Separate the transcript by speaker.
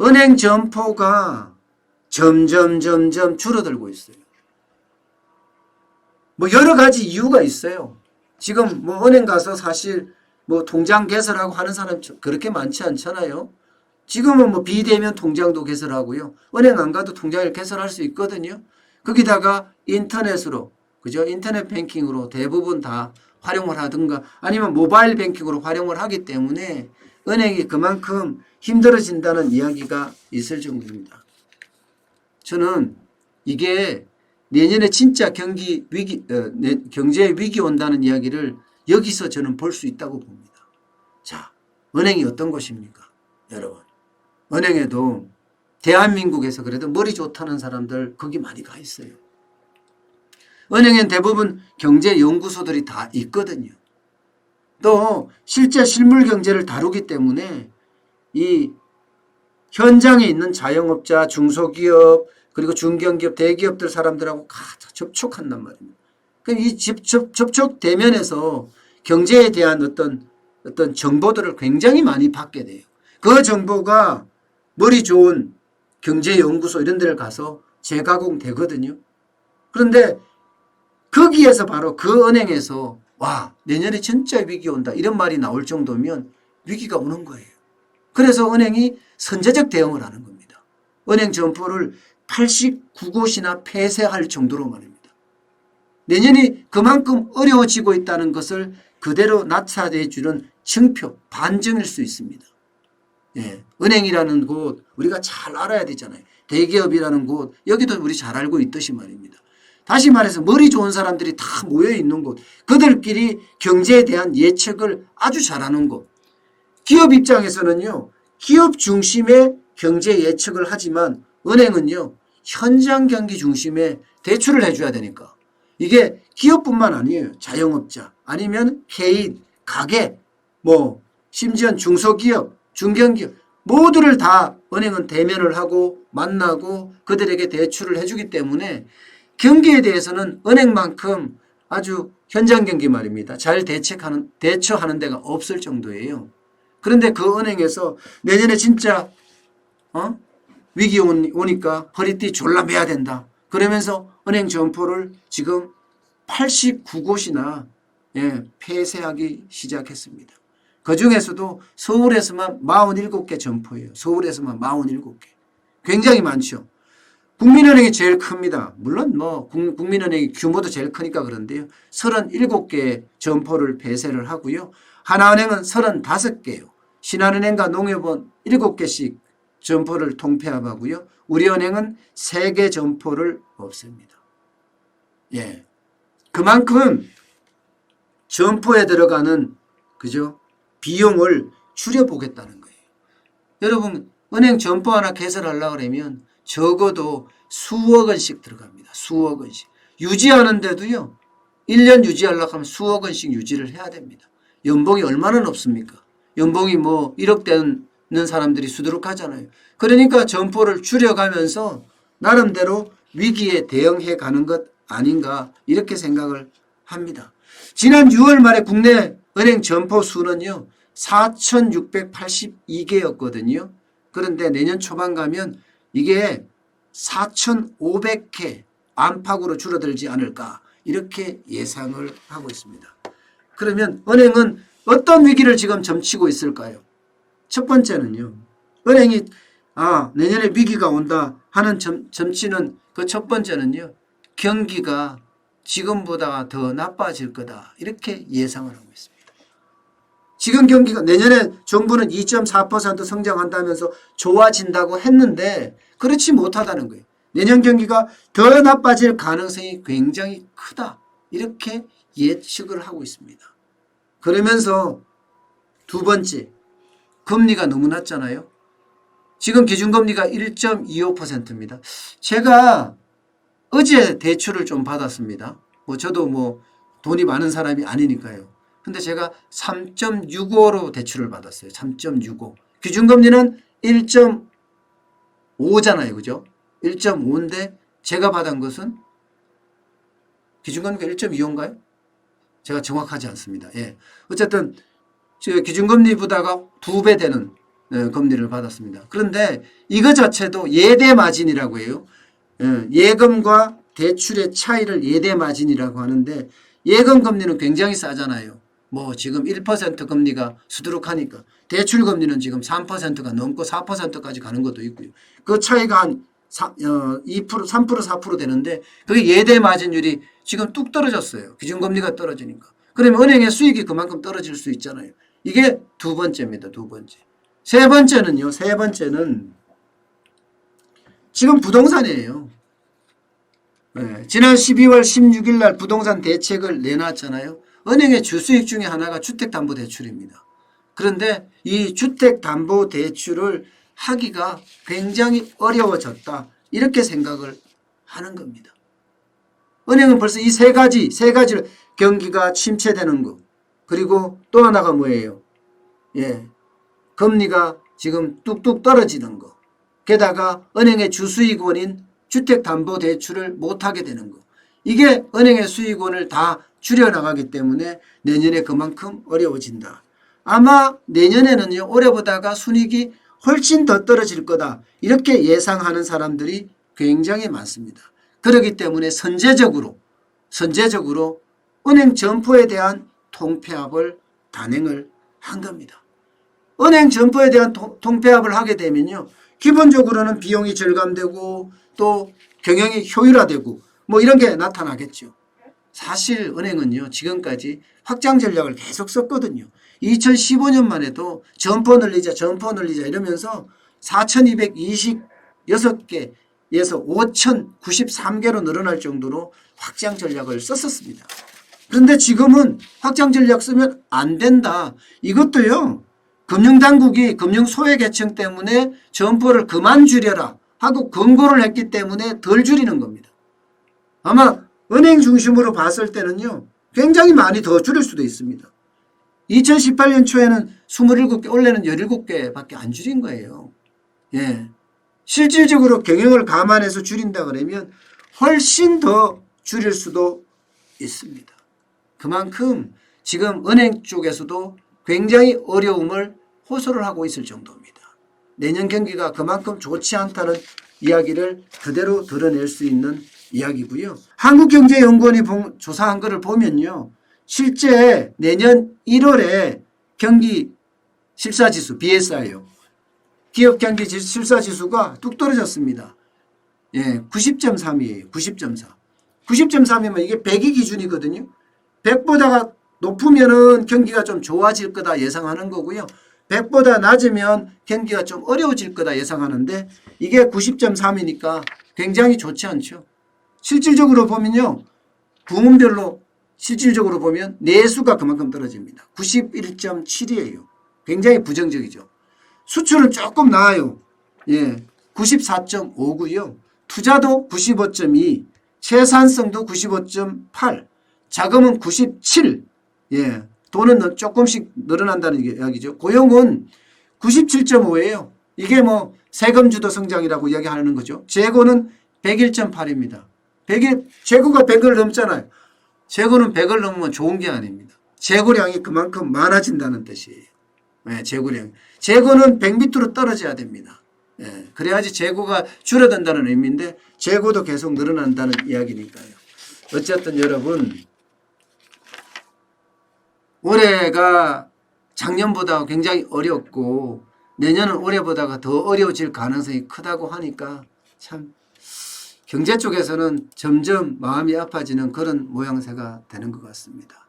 Speaker 1: 은행 점포가 점점 줄어들고 있어요. 뭐 여러 가지 이유가 있어요. 지금 뭐 은행 가서 사실 뭐 통장 개설하고 하는 사람 그렇게 많지 않잖아요. 지금은 뭐 비대면 통장도 개설하고요. 은행 안 가도 통장을 개설할 수 있거든요. 거기다가 인터넷으로, 그죠? 인터넷 뱅킹으로 대부분 다 활용을 하든가 아니면 모바일 뱅킹으로 활용을 하기 때문에 은행이 그만큼 힘들어진다는 이야기가 있을 정도입니다. 저는 이게 내년에 진짜 경제 위기 온다는 이야기를 여기서 저는 볼 수 있다고 봅니다. 자, 은행이 어떤 것입니까? 여러분. 은행에도 대한민국에서 그래도 머리 좋다는 사람들 거기 많이 가 있어요. 은행엔 대부분 경제연구소들이 다 있거든요. 또 실제 실물 경제를 다루기 때문에 이 현장에 있는 자영업자, 중소기업, 그리고 중견기업, 대기업들 사람들하고 다 접촉한단 말입니다. 그럼 이 접촉 대면에서 경제에 대한 어떤 정보들을 굉장히 많이 받게 돼요. 그 정보가 머리 좋은 경제연구소 이런 데를 가서 재가공되거든요. 그런데 거기에서 바로 그 은행에서 와, 내년에 진짜 위기 온다 이런 말이 나올 정도면 위기가 오는 거예요. 그래서 은행이 선제적 대응을 하는 겁니다. 은행 점포를 89곳이나 폐쇄할 정도로 말입니다. 내년이 그만큼 어려워지고 있다는 것을 그대로 나타내 주는 증표, 반증일 수 있습니다. 예, 은행이라는 곳 우리가 잘 알아야 되잖아요. 대기업이라는 곳 여기도 우리 잘 알고 있듯이 말입니다. 다시 말해서 머리 좋은 사람들이 다 모여 있는 곳, 그들끼리 경제에 대한 예측을 아주 잘하는 곳. 기업 입장에서는요, 기업 중심의 경제 예측을 하지만 은행은요, 현장 경기 중심의 대출을 해줘야 되니까 이게 기업뿐만 아니에요. 자영업자 아니면 개인, 가게, 뭐 심지어 중소기업, 중견기업 모두를 다 은행은 대면을 하고 만나고 그들에게 대출을 해주기 때문에 경기에 대해서는 은행만큼 아주 현장 경기 말입니다. 잘 대처하는 데가 없을 정도예요. 그런데 그 은행에서 내년에 진짜 위기 오니까 허리띠 졸라 매야 된다. 그러면서 은행 점포를 지금 89곳이나 폐쇄하기 시작했습니다. 그중에서도 서울에서만 47개 점포예요. 서울에서만 47개. 굉장히 많죠. 국민은행이 제일 큽니다. 물론 뭐 국민은행이 규모도 제일 크니까 그런데요. 37개 점포를 폐쇄를 하고요. 하나은행은 35개요. 신한은행과 농협은 7개씩 점포를 통폐합하고요. 우리은행은 3개 점포를 없앱니다. 예, 그만큼 점포에 들어가는 그죠? 비용을 줄여보겠다는 거예요. 여러분 은행 점포 하나 개설하려고 그러면 적어도 수억 원씩 들어갑니다. 수억 원씩. 유지하는데도요. 1년 유지하려고 하면 수억 원씩 유지를 해야 됩니다. 연봉이 얼마나 높습니까? 연봉이 뭐 1억 되는 사람들이 수두룩하잖아요. 그러니까 점포를 줄여가면서 나름대로 위기에 대응해 가는 것 아닌가 이렇게 생각을 합니다. 지난 6월 말에 국내 은행 점포 수는요. 4,682개였거든요. 그런데 내년 초반 가면 이게 4,500개 안팎으로 줄어들지 않을까 이렇게 예상을 하고 있습니다. 그러면 은행은 어떤 위기를 지금 점치고 있을까요? 첫 번째는요. 은행이 내년에 위기가 온다 하는 점치는 그 첫 번째는요. 경기가 지금보다 더 나빠질 거다 이렇게 예상을 하고 있습니다. 지금 경기가 내년에 정부는 2.4% 성장한다면서 좋아진다고 했는데 그렇지 못하다는 거예요. 내년 경기가 더 나빠질 가능성이 굉장히 크다. 이렇게 예측을 하고 있습니다. 그러면서 두 번째, 금리가 너무 낮잖아요. 지금 기준금리가 1.25%입니다. 제가 어제 대출을 좀 받았습니다. 저도 돈이 많은 사람이 아니니까요. 근데 제가 3.65로 대출을 받았어요. 3.65. 기준금리는 1.5잖아요. 그죠? 1.5인데 제가 받은 것은 기준금리가 1.25인가요? 제가 정확하지 않습니다. 예. 어쨌든 기준금리보다가 2배 되는 금리를 받았습니다. 그런데 이거 자체도 예대 마진이라고 해요. 예금과 대출의 차이를 예대 마진이라고 하는데 예금 금리는 굉장히 싸잖아요. 뭐 지금 1% 금리가 수두룩하니까 대출 금리는 지금 3%가 넘고 4%까지 가는 것도 있고요. 그 차이가 한 2%, 3%, 4% 되는데 그게 예대 마진율이 지금 뚝 떨어졌어요. 기준금리가 떨어지니까. 그러면 은행의 수익이 그만큼 떨어질 수 있잖아요. 이게 두 번째입니다. 두 번째. 세 번째는요. 세 번째는 지금 부동산이에요. 지난 12월 16일 날 부동산 대책을 내놨잖아요. 은행의 주수익 중에 하나가 주택담보대출입니다. 그런데 이 주택담보대출을 하기가 굉장히 어려워졌다. 이렇게 생각을 하는 겁니다. 은행은 벌써 이 세 가지를 경기가 침체되는 거. 그리고 또 하나가 뭐예요? 금리가 지금 뚝뚝 떨어지는 거. 게다가 은행의 주수익원인 주택담보대출을 못하게 되는 거. 이게 은행의 수익원을 다 줄여나가기 때문에 내년에 그만큼 어려워진다. 아마 내년에는요. 올해보다가 순이익이 훨씬 더 떨어질 거다. 이렇게 예상하는 사람들이 굉장히 많습니다. 그렇기 때문에 선제적으로 은행 점포에 대한 통폐합을 단행을 한 겁니다. 은행 점포에 대한 통폐합을 하게 되면요. 기본적으로는 비용이 절감되고 또 경영이 효율화되고 뭐 이런 게 나타나겠죠. 사실 은행은요. 지금까지 확장 전략을 계속 썼거든요. 2015년만 해도 점포 늘리자 이러면서 4,226개에서 5,093개로 늘어날 정도로 확장 전략을 썼었습니다. 그런데 지금은 확장 전략 쓰면 안 된다. 이것도요. 금융당국이 금융소외계층 때문에 점포를 그만 줄여라 하고 권고를 했기 때문에 덜 줄이는 겁니다. 아마 은행 중심으로 봤을 때는요. 굉장히 많이 더 줄일 수도 있습니다. 2018년 초에는 27개, 원래는 17개밖에 안 줄인 거예요. 실질적으로 경영을 감안해서 줄인다 그러면 훨씬 더 줄일 수도 있습니다. 그만큼 지금 은행 쪽에서도 굉장히 어려움을 호소를 하고 있을 정도입니다. 내년 경기가 그만큼 좋지 않다는 이야기를 그대로 드러낼 수 있는 이야기고요. 한국경제연구원이 조사한 것을 보면요. 실제 내년 1월에 경기 실사지수 BSI요. 기업 경기 실사지수가 뚝 떨어졌습니다. 90.3이에요. 90.4. 90.3이면 이게 100이 기준이거든요. 100보다가 높으면은 경기가 좀 좋아질 거다 예상하는 거고요. 100보다 낮으면 경기가 좀 어려워질 거다 예상하는데 이게 90.3이니까 굉장히 좋지 않죠. 실질적으로 보면요. 부문별로 실질적으로 보면 내수가 그만큼 떨어집니다. 91.7이에요. 굉장히 부정적이죠. 수출은 조금 나아요. 94.5고요. 투자도 95.2, 생산성도 95.8, 자금은 97. 돈은 조금씩 늘어난다는 이야기죠. 고용은 97.5예요. 이게 뭐 세금주도 성장이라고 이야기하는 거죠. 재고는 101.8입니다. 재고가 100을 넘잖아요. 재고는 100을 넘으면 좋은 게 아닙니다. 재고량이 그만큼 많아진다는 뜻이에요. 재고량. 재고는 100 밑으로 떨어져야 됩니다. 그래야지 재고가 줄어든다는 의미인데 재고도 계속 늘어난다는 이야기니까요. 어쨌든 여러분 올해가 작년보다 굉장히 어렵고 내년은 올해보다가 더 어려워질 가능성이 크다고 하니까 참 경제 쪽에서는 점점 마음이 아파지는 그런 모양새가 되는 것 같습니다.